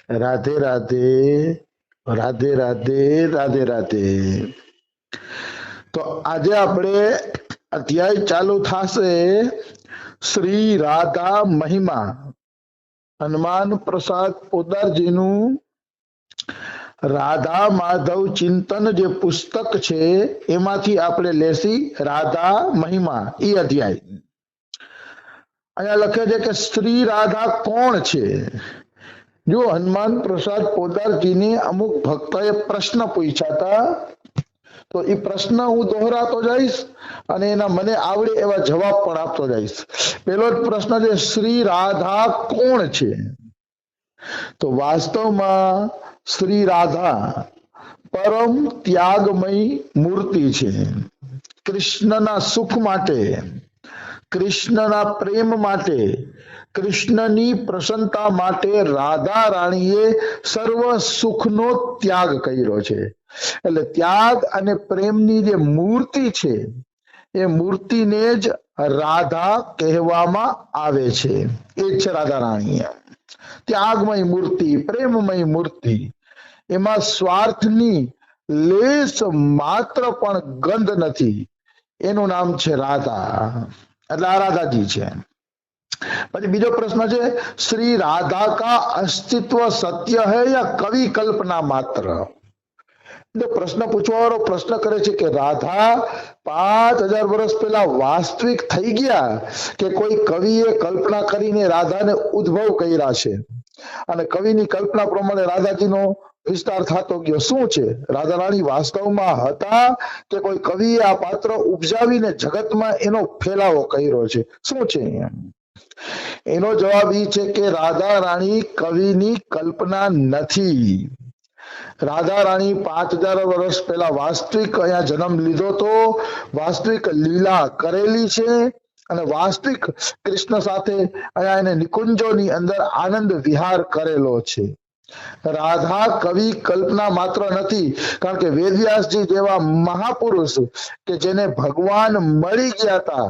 રાધે રાધે રાધે રાધે રાધે રાધે। તો આજે આપણે અધ્યાય ચાલુ થશે શ્રી રાધા મહિમા। હનુમાન પ્રસાદ પોદારજીનું રાધા માધવ ચિંતન જે પુસ્તક છે એમાંથી આપણે લેસી રાધા મહિમા એ અધ્યાય। અહીંયા લખે છે કે શ્રી રાધા કોણ છે। જો હનુમાન પ્રસાદ પોદારજીને અમુક ભક્તોએ પ્રશ્ન પૂછ્યા હતા, તો એ પ્રશ્ન હું દોહરાતો જઈશ અને એના મને આવડે એવા જવાબ પણ આપતો જઈશ। પેલો જ પ્રશ્ન છે, શ્રી રાધા કોણ છે? તો વાસ્તવમાં શ્રી રાધા પરમ ત્યાગમય મૂર્તિ છે। કૃષ્ણના સુખ માટે, કૃષ્ણના પ્રેમ માટે, કૃષ્ણની પ્રસન્નતા માટે રાધા રાણીએ સર્વ સુખનો ત્યાગ કર્યો છે। એટલે ત્યાગ અને પ્રેમની જે મૂર્તિ છે એ મૂર્તિને જ રાધા કહેવામાં આવે છે। એ જ છે રાધા રાણી, ત્યાગમય મૂર્તિ, પ્રેમમય મૂર્તિ, એમાં સ્વાર્થની લેશ માત્ર પણ ગંધ નથી, એનું નામ છે રાધા। એટલે આ રાધાજી છે। પછી બીજો પ્રશ્ન છે, શ્રી રાधा का अस्तित्व सत्य है या कवि कल्पना मात्र? પ્રશ્ન પૂછવાવાળો પ્રશ્ન કરે છે કે રાધા 5000 વર્ષ પહેલા વાસ્તવિક થઈ ગયા કે કોઈ કવિએ કલ્પના કરીને રાધાને ઉદ્ભવ કર્યા છે અને કવિની કલ્પના પ્રમાણે રાધાજીનો વિસ્તાર થતો ગયો? શું છે, રાધા રાણી વાસ્તવમાં હતા કે કોઈ કવિએ આ પાત્ર ઉપજાવીને જગતમાં એનો ફેલાવો કર્યો છે? શું છે? એનો જવાબ એ છે કે રાધા રાણી કવિની કલ્પના નથી। રાધા રાણી 5000 વર્ષ પહેલા વાસ્તવિક અહીંયા જન્મ લીધો તો વાસ્તવિક લીલા કરેલી છે અને વાસ્તવિક કૃષ્ણ સાથે અહીંયા એને નિકુંજોની અંદર આનંદ વિહાર કરેલો છે। રાધા કવિ કલ્પના માત્ર નથી, કારણ કે વેદવ્યાસજી જેવા મહાપુરુષ કે જેને ભગવાન મળી ગયા હતા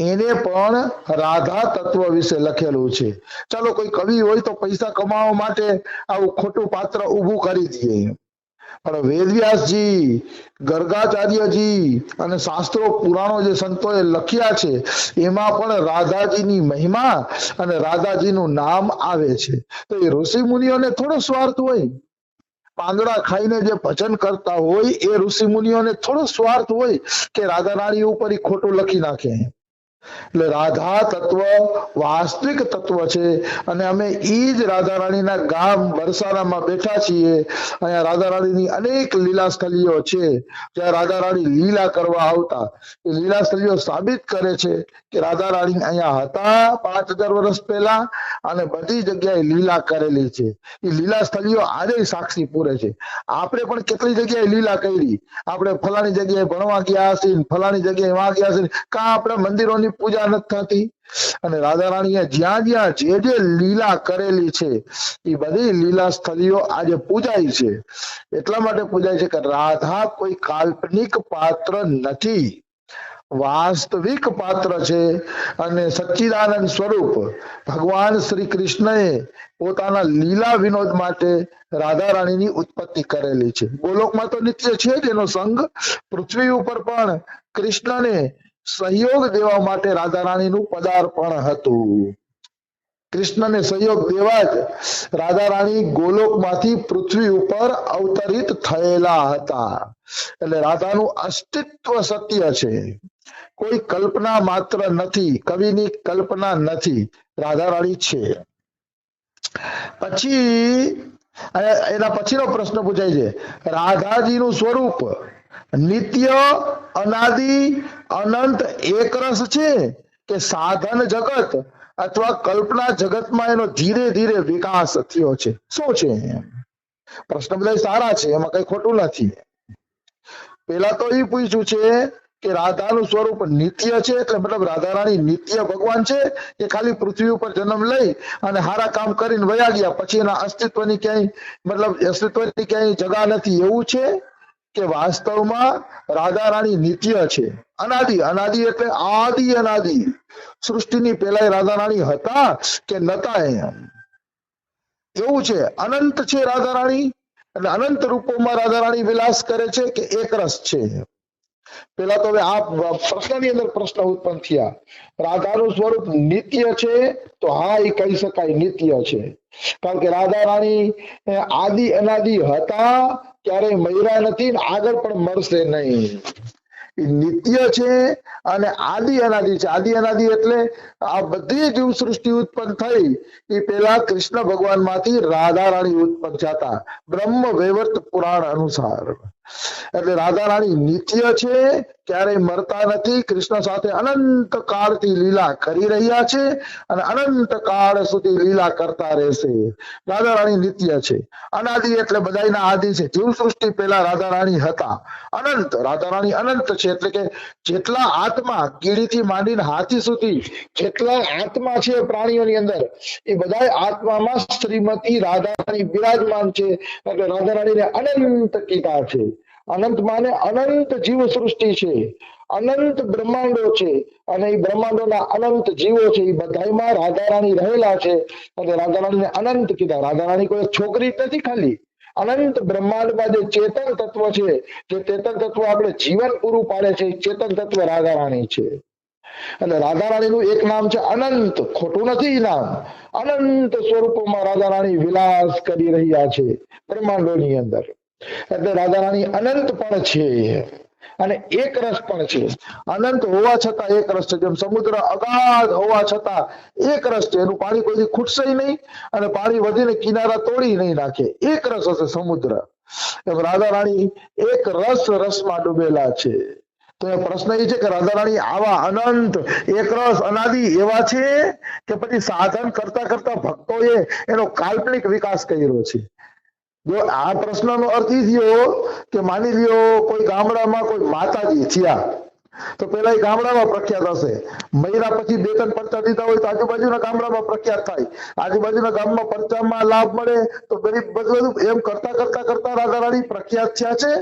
એને પણ રાધા તત્વ વિશે લખેલું છે। ચાલો કોઈ કવિ હોય તો પૈસા કમાવા માટે આવું ખોટું પાત્ર ઊભું કરી દે, પણ વેદવ્યાસજી, ગર્ગાચાર્યજી અને શાસ્ત્રો પુરાણો જે સંતોએ લખ્યા છે એમાં પણ રાધાજીની મહિમા અને રાધાજીનું નામ આવે છે। તો એ ઋષિ મુનિઓને થોડો સ્વાર્થ હોય? પાંદડા ખાઈને જે ભજન કરતા હોય એ ઋષિ મુનિઓને થોડો સ્વાર્થ હોય કે રાધા રાણી ઉપર ખોટું લખી નાખે? એટલે રાધા તત્વ વાસ્તવિક તત્વ છે અને અમે ઈ જ રાધા રાણીના ગામ બરસાનામાં બેઠા છીએ। અહીંયા રાધા રાણીની અનેક લીલા સ્થળીઓ છે, જ્યાં રાધા રાણી લીલા કરવા આવતા। એ લીલા સ્થળીઓ સાબિત કરે છે કે રાધા રાણી અહીંયા હતા 5000 વર્ષ પહેલા અને બધી જગ્યાએ લીલા કરેલી છે। એ લીલા સ્થળીઓ આજે સાક્ષી પૂરે છે। આપણે પણ કેટલી જગ્યાએ લીલા કરી, આપણે ફલાણી જગ્યાએ ભણવા ગયા હશે, ફલાણી જગ્યાએ વાં ગયા હશે, કાં આપણે મંદિરોની પૂજા નથી થતી? અને રાધા રાણીએ જ્યાં જ્યાં જે જે લીલા કરેલી છે એ બધી લીલા સ્થળીઓ આજે પૂજાય છે। એટલા માટે પૂજાય છે કે રાધા કોઈ કાલ્પનિક પાત્ર નથી, વાસ્તવિક પાત્ર છે અને સચ્ચિદાનંદ સ્વરૂપ ભગવાન શ્રી કૃષ્ણએ પોતાના લીલા વિનોદ માટે રાધા રાણીની ઉત્પત્તિ કરેલી છે। ગોલોકમાં તો નિત્ય છે જ એનો સંગ, પૃથ્વી ઉપર પણ કૃષ્ણને સહયોગ દેવા માટે રાધા રાણીનું પદાર્પણ હતું। કૃષ્ણને સહયોગ દેવા જ રાધા રાણી ગોલોકમાંથી પૃથ્વી ઉપર અવતરિત થયેલા હતા। એટલે રાધાનું અસ્તિત્વ સત્ય છે, કોઈ કલ્પના માત્ર નથી, કવિની કલ્પના નથી, રાધા રાણી છે। પછી એના પછીનો પ્રશ્ન પૂછાય છે, રાધાજીનું સ્વરૂપ નિત્ય, અનાદિ, અનંત, એકરસ છે કે સાધન જગત અથવા કલ્પના જગતમાં એનો ધીરે ધીરે વિકાસ થયો છે? શું છે? પ્રશ્ન બધા સારા છે, એમાં કઈ ખોટું નથી। પેલા તો એ પૂછ્યું છે કે રાધાનું સ્વરૂપ નિત્ય છે, એટલે મતલબ રાધા રાણી નિત્ય ભગવાન છે કે ખાલી પૃથ્વી ઉપર જન્મ લઈ અને સારા કામ કરીને વયા ગયા પછી એના અસ્તિત્વની ક્યાંય જગા નથી, એવું છે? કે વાસ્તવમાં રાધા રાણી નિત્ય છે, અનાદિ? અનાદિ એટલે આદિ અનાદિ, સૃષ્ટિની પહેલા રાધા રાણી હતા કે નતા? એમ એવું છે, અનંત છે રાધા રાણી, એટલે અનંત રૂપોમાં રાધા રાણી વિલાસ કરે છે કે એક રસ છે? પેલા તો હવે આ પ્રશ્નની અંદર પ્રશ્ન ઉત્પન્ન થયા, રાધાનું સ્વરૂપ નિત્ય છે? તો હા, એ કહી શકાય નિત્ય છે, કારણ કે રાધા રાણી આદિ અનાદિ હતા, ક્યારેય મર્યા નથી, આગળ પણ મરશે નહીં. નિત્ય છે અને આદિ અનાદિ છે. આદિ અનાદિ એટલે આ બધી જીવ સૃષ્ટિ ઉત્પન્ન થઈ એ પેલા કૃષ્ણ ભગવાન માંથી રાધા રાણી ઉત્પન્ન થતા, બ્રહ્મ વૈવર્ત પુરાણ અનુસાર. એટલે રાધા રાણી નિત્ય છે, ક્યારેય મરતા નથી, કૃષ્ણ સાથે અનંત કાળથી લીલા કરી રહ્યા છે અને અનંત કાળ સુધી લીલા કરતા રહેશે. રાધા રાણી નિત્ય છે. અનાદિ એટલે બધાના આદિ છે, જીવ સૃષ્ટિ પહેલા રાધા રાણી હતા. અનંત, રાધા રાણી અનંત છે, એટલે કે જેટલા આત્મા, કીડીથી માંડીને હાથી સુધી જેટલા આત્મા છે પ્રાણીઓની અંદર, એ બધા આત્મામાં શ્રીમતી રાધા રાણી બિરાજમાન છે. એટલે રાધા રાણીને અનંત કીધા છે. અનંત માને અનંત જીવ સૃષ્ટિ છે, અનંત બ્રહ્માંડો છે, અને એ બ્રહ્માંડોના અનંત જીવો છે, એ બધામાં રાધા રાણી રહેલા છે. અને રાધા રાણીને અનંત કીધા. રાધા રાણી કોઈ છોકરી જ નથી, ખાલી અનંત બ્રહ્માંડમાં જે ચેતન તત્વ છે, જે ચેતન તત્વ આપણે જીવન પૂરું પાડે છે, ચેતન તત્વ રાધા રાણી છે. અને રાધા રાણીનું એક નામ છે અનંત, ખોટું નથી નામ. અનંત સ્વરૂપોમાં રાધા રાણી વિલાસ કરી રહ્યા છે બ્રહ્માંડોની અંદર. એટલે રાધા રાણી અનંત પણ છે અને એક રસ પણ છે. અનંત હોવા છતાં એક રસ છે. જેમ સમુદ્ર અગાધ હોવા છતાં એક રસ છે, એનું પાણી કોઈથી ખૂટશે નહીં અને પાણી વધીને કિનારા તોડી નહીં નાખે, એક રસ હશે સમુદ્ર. એમ રાધા રાણી એક રસમાં ડૂબેલા છે. તો એ પ્રશ્ન એ છે કે રાધા રાણી આવા અનંત એક રસ અનાદિ એવા છે કે પછી સાધન કરતા કરતા ભક્તોએ એનો કાલ્પનિક વિકાસ કર્યો છે? જો આ પ્રશ્નનો અર્થ એ થયો કે માની લ્યો કોઈ ગામડામાં કોઈ માતાજી થયા, તો પેલા એ ગામડામાં પ્રખ્યાત હશે, મહિના પછી બે ત્રણ પરચા દીધા હોય તો આજુબાજુના ગામડામાં પ્રખ્યાત થાય, આજુબાજુના ગામમાં પરચામાં લાભ મળે, તો બધું એમ કરતા કરતા કરતા રાધા રાણી પ્રખ્યાત થયા છે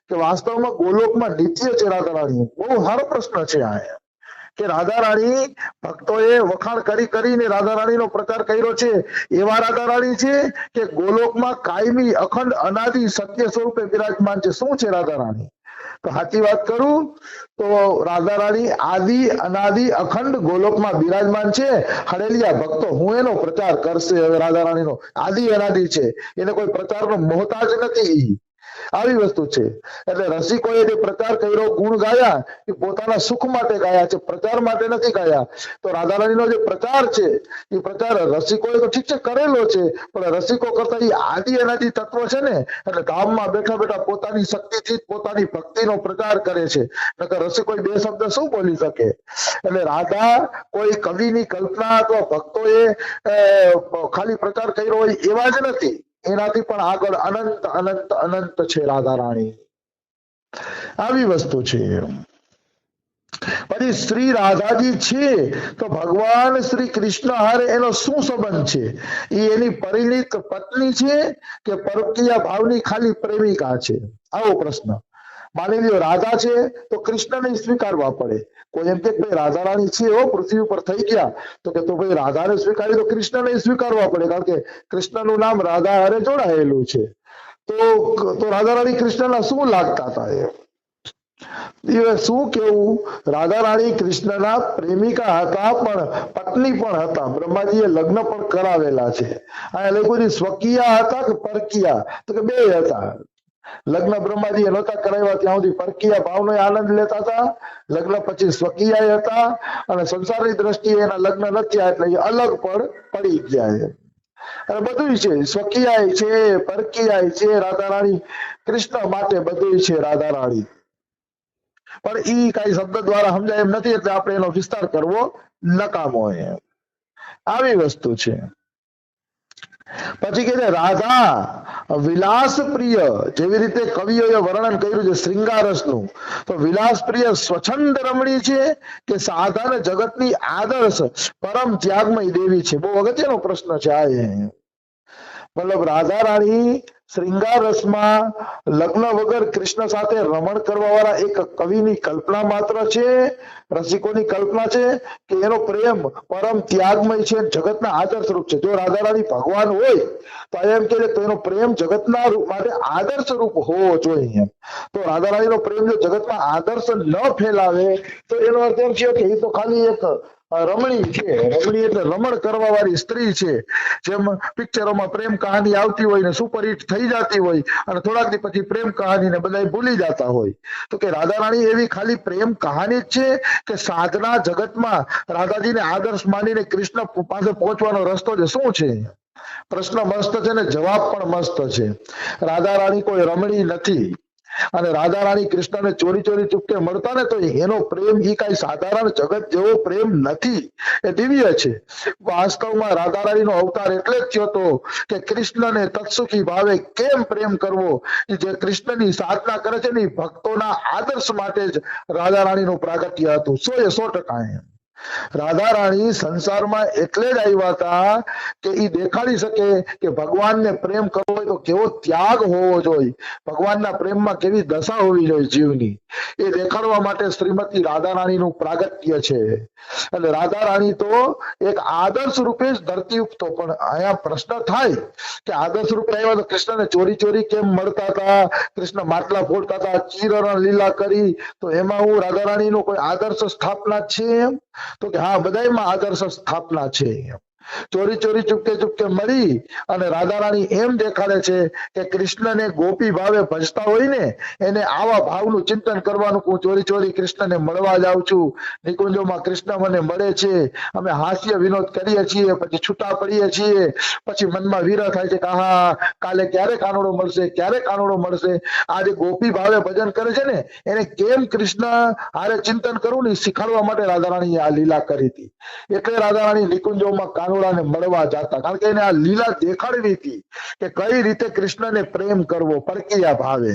કે વાસ્તવમાં ગોલોકમાં નિત્ય છે રાધા રાણી? બહુ સારો પ્રશ્ન છે આ, કે રાધા રાણી ભક્તોએ વખાણ કરી કરીને રાધા રાણીનો પ્રચાર કર્યો છે, એવા રાધા રાણી છે કે ગોલોકમાં કાયમી અખંડ અનાદિ સત્ય સ્વરૂપે વિરાજમાન છે? શું છે રાધા રાણી? તો સાચી વાત કરું તો રાધા રાણી આદિ અનાદિ અખંડ ગોલોકમાં બિરાજમાન છે. હડેલિયા ભક્તો હું એનો પ્રચાર કરશે. હવે રાધા રાણીનો આદિ અનાદિ છે, એને કોઈ પ્રચારનો મોહતાજ નથી, આવી વસ્તુ છે. એટલે રસિકોએ જે પ્રચાર કર્યો, ગુણ ગાયા, એ પોતાના સુખ માટે ગાયા છે, પ્રચાર માટે નથી ગાયા. તો રાધા રાણીનો જે પ્રચાર છે એ પ્રચાર રસિકોએ તો ઠીક છે કરેલો છે, પણ રસિકો કરતા એ આદિ અનાદિ તત્વ છે ને, એટલે ગામમાં બેઠા બેઠા પોતાની શક્તિથી પોતાની ભક્તિનો પ્રચાર કરે છે. નકર રસિકો બે શબ્દ શું બોલી શકે? એટલે રાધા કોઈ કવિની કલ્પના અથવા ભક્તોએ ખાલી પ્રચાર કર્યો હોય એવા જ નથી, એનાથી પણ આગળ અનંત અનંત અનંત છે રાધા રાણી. આવી વસ્તુ છે. પછી શ્રી રાધાજી છે તો ભગવાન શ્રી કૃષ્ણ હારે એનો શું સંબંધ છે? એ એની પરિણીત પત્ની છે કે પરોપકારીય ભાવની ખાલી પ્રેમિકા છે? આવો પ્રશ્ન. માની લ્યો રાધા છે તો કૃષ્ણને સ્વીકારવા પડે. કોઈ એમ કે ભાઈ રાધા રાણી છે હો, પૃથ્વી ઉપર થઈ ગયા, તો કે તો ભાઈ રાધાને સ્વીકારી તો કૃષ્ણને સ્વીકારવા પડે, કારણ કે કૃષ્ણનું નામ રાધા હારે જોડાયેલું છે. તો રાધા રાણી કૃષ્ણના શું લાગતા હતા? એ શું કેવું? રાધા રાણી કૃષ્ણના પ્રેમિકા હતા, પણ પત્ની પણ હતા. બ્રહ્માજીએ લગ્ન પણ કરાવેલા છે. આ લોકોની સ્વકીયા હતા કે પરકીયા? તો કે બે હતા. લગ્ન બ્રહ્માજીએ નહોતા કરાવ્યા ત્યાં સુધી પરકીયા ભાવનો આનંદ લેતા હતા, લગ્ન પછી સ્વકીયા હતા, અને સંસારની દ્રષ્ટિએ એના લગ્ન નથી થયા એટલે એ અલગ પણ પડી ગયા છે. અને બધું છે, સ્વકીયાય છે, પરકીયાય છે, રાધા રાણી કૃષ્ણ માટે બધું છે રાધા રાણી. પણ ઈ કઈ શબ્દ દ્વારા સમજાય એમ નથી, એટલે આપણે એનો વિસ્તાર કરવો નકામો. આવી વસ્તુ છે. પછી કે છે રાધા વિલાસ પ્રિય, જેવી રીતે કવિઓએ વર્ણન કર્યું છે શ્રૃંગારસનું, તો વિલાસ પ્રિય સ્વચ્છંદ રમણી છે કે સાધન જગતની આદર્શ પરમ ત્યાગમય દેવી છે? બહુ અગત્યનો પ્રશ્ન છે આ. મતલબ રાધા રાણી શ્રૃંગાર રસમાં લગ્ન વગર કૃષ્ણ સાથે રમણ કરવા વાળા એક કવિની કલ્પના માત્ર છે, રસિકોની કલ્પના છે, કે એનો પ્રેમ પરમ ત્યાગમય છે, જગતના આદર્શ રૂપ છે? જો રાધા રાણી ભગવાન હોય તો એમ કે તો એનો પ્રેમ જગતના રૂપ માટે આદર્શ રૂપ હોવો જોઈએ. તો રાધા રાણીનો પ્રેમ જો જગતમાં આદર્શ ન ફેલાવે તો એનો અર્થ એમ છે કે એ તો ખાલી એક રમણી છે. રમણી એટલે રમણ કરવા વાળી સ્ત્રી છે. જેમ પિક્ચરોમાં પ્રેમ કહાની આવતી હોય ને સુપરહિટ થઈ જતી હોય અને થોડાક દી પછી પ્રેમ કહાની ને બધા ભૂલી જતા હોય. તો કે રાધા રાણી એવી ખાલી પ્રેમ કહાની જ છે કે સાધના જગતમાં રાધાજીને આદર્શ માનીને કૃષ્ણ પાસે પહોંચવાનો રસ્તો જ શું છે? પ્રશ્ન મસ્ત છે ને જવાબ પણ મસ્ત છે. રાધા રાણી કોઈ રમણી નથી અને રાધા રાણી કૃષ્ણને ચોરી ચોરી ચૂપકે મળતા ને તો એનો પ્રેમ એ કઈ સાધારણ જગત જેવો પ્રેમ નથી, એ દિવ્ય છે. વાસ્તવમાં રાધા રાણીનો અવતાર એટલે જ થયો હતો કે કૃષ્ણને તત્સુખી ભાવે કેમ પ્રેમ કરવો, જે કૃષ્ણની સાધના કરે છે ને ભક્તોના આદર્શ માટે જ રાધા રાણીનું પ્રાગટ્ય હતું. 100% રાધા રાણી સંસારમાં એટલે જ આવ્યા હતા કે એ દેખાડી શકે કે ભગવાનને પ્રેમ કરવો હોય તો કેવો ત્યાગ હોવો જોઈએ, ભગવાનના પ્રેમમાં કેવી દશા હોવી જોઈએ જીવની, એ દેખાડવા માટે શ્રીમતી રાધા રાણીનું પ્રાગટ્ય છે. એટલે રાધા રાણી તો એક આદર્શ રૂપે જ ધરતી ઉપતો. પણ અહીંયા પ્રશ્ન થાય કે આદર્શ રૂપે આવ્યા તો કૃષ્ણને ચોરી ચોરી કેમ મળતા હતા, કૃષ્ણ માટલા ફોડતા હતા, ચીરણ લીલા કરી, તો એમાં હું રાધા રાણીનો કોઈ આદર્શ સ્થાપના છે એમ? તો કે હા, બધામાં આદર્શ સ્થાપના છે. ચોરી ચોરી ચૂપકે ચૂપકે મળી અને રાધા રાણી એમ દેખાડે છે કે કૃષ્ણને ગોપી ભાવે ભજતા હોય ને એને આવા ભાવનું ચિંતન કરવાનું. હું ચોરી ચોરી કૃષ્ણને મળવા જાઉં છું, નિકુંજોમાં કૃષ્ણ મને મળે છે, અમે હાસ્ય વિનોદ કરીએ છીએ, પછી છૂટા પડીએ છીએ, પછી મનમાં વિરહ થાય છે કે હા કાલે ક્યારે કાનુડો મળશે, ક્યારે કાનુડો મળશે. આ જે ગોપી ભાવે ભજન કરે છે ને એને કેમ કૃષ્ણ હારે ચિંતન કરવું ને શીખવાડવા માટે રાધા રાણીએ આ લીલા કરી હતી. એટલે રાધા રાણી નિકુંજોમાં કાનુડાને મળવા જતા, કારણ કે એને આ લીલા દેખાડવી હતી કે કઈ રીતે કૃષ્ણને પ્રેમ કરવો પરકીયા ભાવે.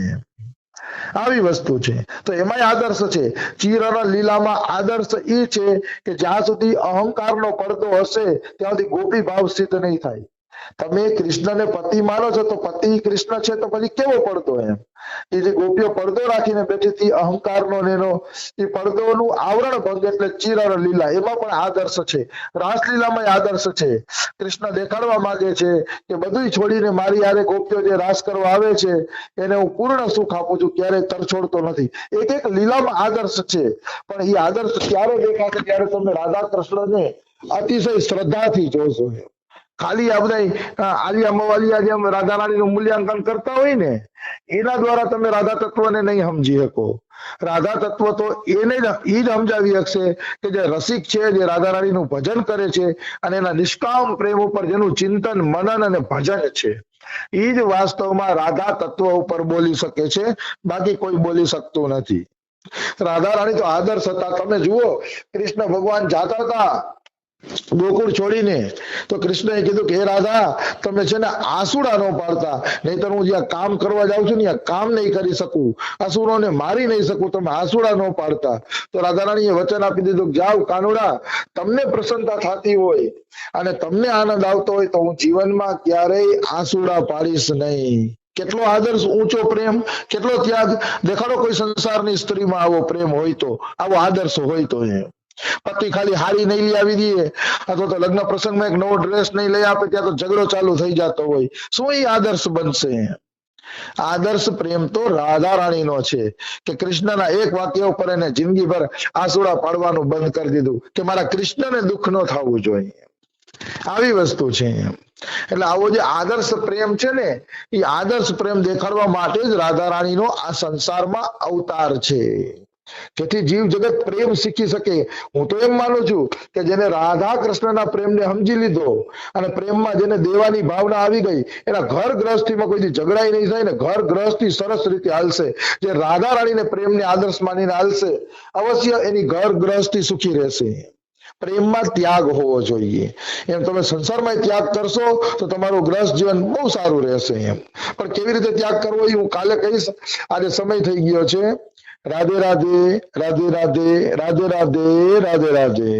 આવી વસ્તુ છે. તો એમાંય આદર્શ છે. ચીરણ લીલામાં આદર્શ એ છે કે જ્યાં સુધી અહંકારનો પડદો હશે ત્યાં સુધી ગોપી ભાવ સિદ્ધ નહીં થાય. તમે કૃષ્ણને પતિ માનો છો તો પતિ કૃષ્ણ છે તો પછી કેવો પડદો? એમ એ જે ગોપીઓ પડદો રાખીને બેઠી હતી અહંકારનો એનો, એ પડદોનું આવરણ ભંગ એટલે ચીરણ લીલા, એમાં પણ આદર્શ છે. રાસલીલામાં આદર્શ છે. કૃષ્ણ દેખાડવા માંગે છે કે બધું છોડીને મારી યારે ગોપીઓ જે રાસ કરવા આવે છે એને હું પૂર્ણ સુખ આપું છું, ક્યારેય તરછોડતો નથી. એક એક લીલામાં આદર્શ છે. પણ એ આદર્શ ક્યારે દેખાશે? ત્યારે તમે રાધા કૃષ્ણને અતિશય શ્રદ્ધાથી જોશો. ખાલી આ બધા આલિયા મવાલિયા જેમ રાધા રાણીનું મૂલ્યાંકન કરતા હોય ને એના દ્વારા તમે રાધા તત્વને નહીં સમજી શકો. રાધા તત્વ તો એને જ એ જ સમજાવી શકશે કે જે રસિક છે, જે રાધા રાણીનું ભજન કરે છે અને એના નિષ્કામ પ્રેમ ઉપર જેનું ચિંતન મનન અને ભજન છે, એ જ વાસ્તવમાં રાધા તત્વ ઉપર બોલી શકે છે, બાકી કોઈ બોલી શકતું નથી. રાધા રાણી તો આદર્શ હતા. તમે જુઓ કૃષ્ણ ભગવાન જાતા હતા ગોકુળ છોડીને તો કૃષ્ણએ કીધું કે હે રાધા તમે છે ને આસુડા ન પાડતા, નહીતર હું જ્યાં કામ કરવા જાઉં છું ને ત્યાં કામ નહીં કરી શકું, અસુરોને મારી નહીં શકું, તમે આસુડા ન પાડતા. તો રાધા રાણીએ વચન આપી દીધું જાઓ કાનુડા, તમને પ્રસન્નતા થતી હોય અને તમને આનંદ આવતો હોય તો હું જીવનમાં ક્યારેય આસુડા પાડીશ નહીં. કેટલો આદર્શ ઊંચો પ્રેમ, કેટલો ત્યાગ દેખાડો. કોઈ સંસારની સ્ત્રીમાં આવો પ્રેમ હોય તો, આવો આદર્શ હોય તો. પતિ ખાલી હાડી નહીં લઈ આવી દે અથવા તો લગ્ન પ્રસંગમાં એક નવો ડ્રેસ નહીં લઈ આપે ત્યાં તો ઝઘડો ચાલુ થઈ જતો હોય. શું એ આદર્શ બનશે? આદર્શ પ્રેમ તો રાધા રાણીનો છે કે કૃષ્ણના એક વાક્ય ઉપર એને જિંદગીભર આસુડા પાડવાનું બંધ કરી દીધું કે મારા કૃષ્ણને દુઃખ ન થવું જોઈએ. આવી વસ્તુ છે. એટલે આવો જે આદર્શ પ્રેમ છે ને એ આદર્શ પ્રેમ દેખાડવા માટે જ રાધા રાણીનો આ સંસારમાં અવતાર છે, જેથી જીવ જગત પ્રેમ શીખી શકે. હું તો એમ માનું છું કે જેને રાધા કૃષ્ણના પ્રેમને સમજી લીધો અને પ્રેમમાં જેને દેવાની ભાવના આવી ગઈ એના ઘર ગ્રહસ્થીમાં કોઈ ઝઘડાઈ નહીં થાય ને ઘર ગ્રહસ્થી સરસ રીતે હાલશે. જે રાધા રાણીને પ્રેમને આદર્શ માનીને હાલશે અવશ્ય એની ઘર ગ્રહસ્થી સુખી રહેશે. પ્રેમમાં ત્યાગ હોવો જોઈએ. એમ તમે સંસારમાં ત્યાગ કરશો તો તમારું ગ્રહસ્થ જીવન બહુ સારું રહેશે. એમ પણ કેવી રીતે ત્યાગ કરવો એ હું કાલે કહીશ. આજે સમય થઈ ગયો છે. રાધે રાધે, રાધે રાધે, રાધે રાધે, રાધે રાધે.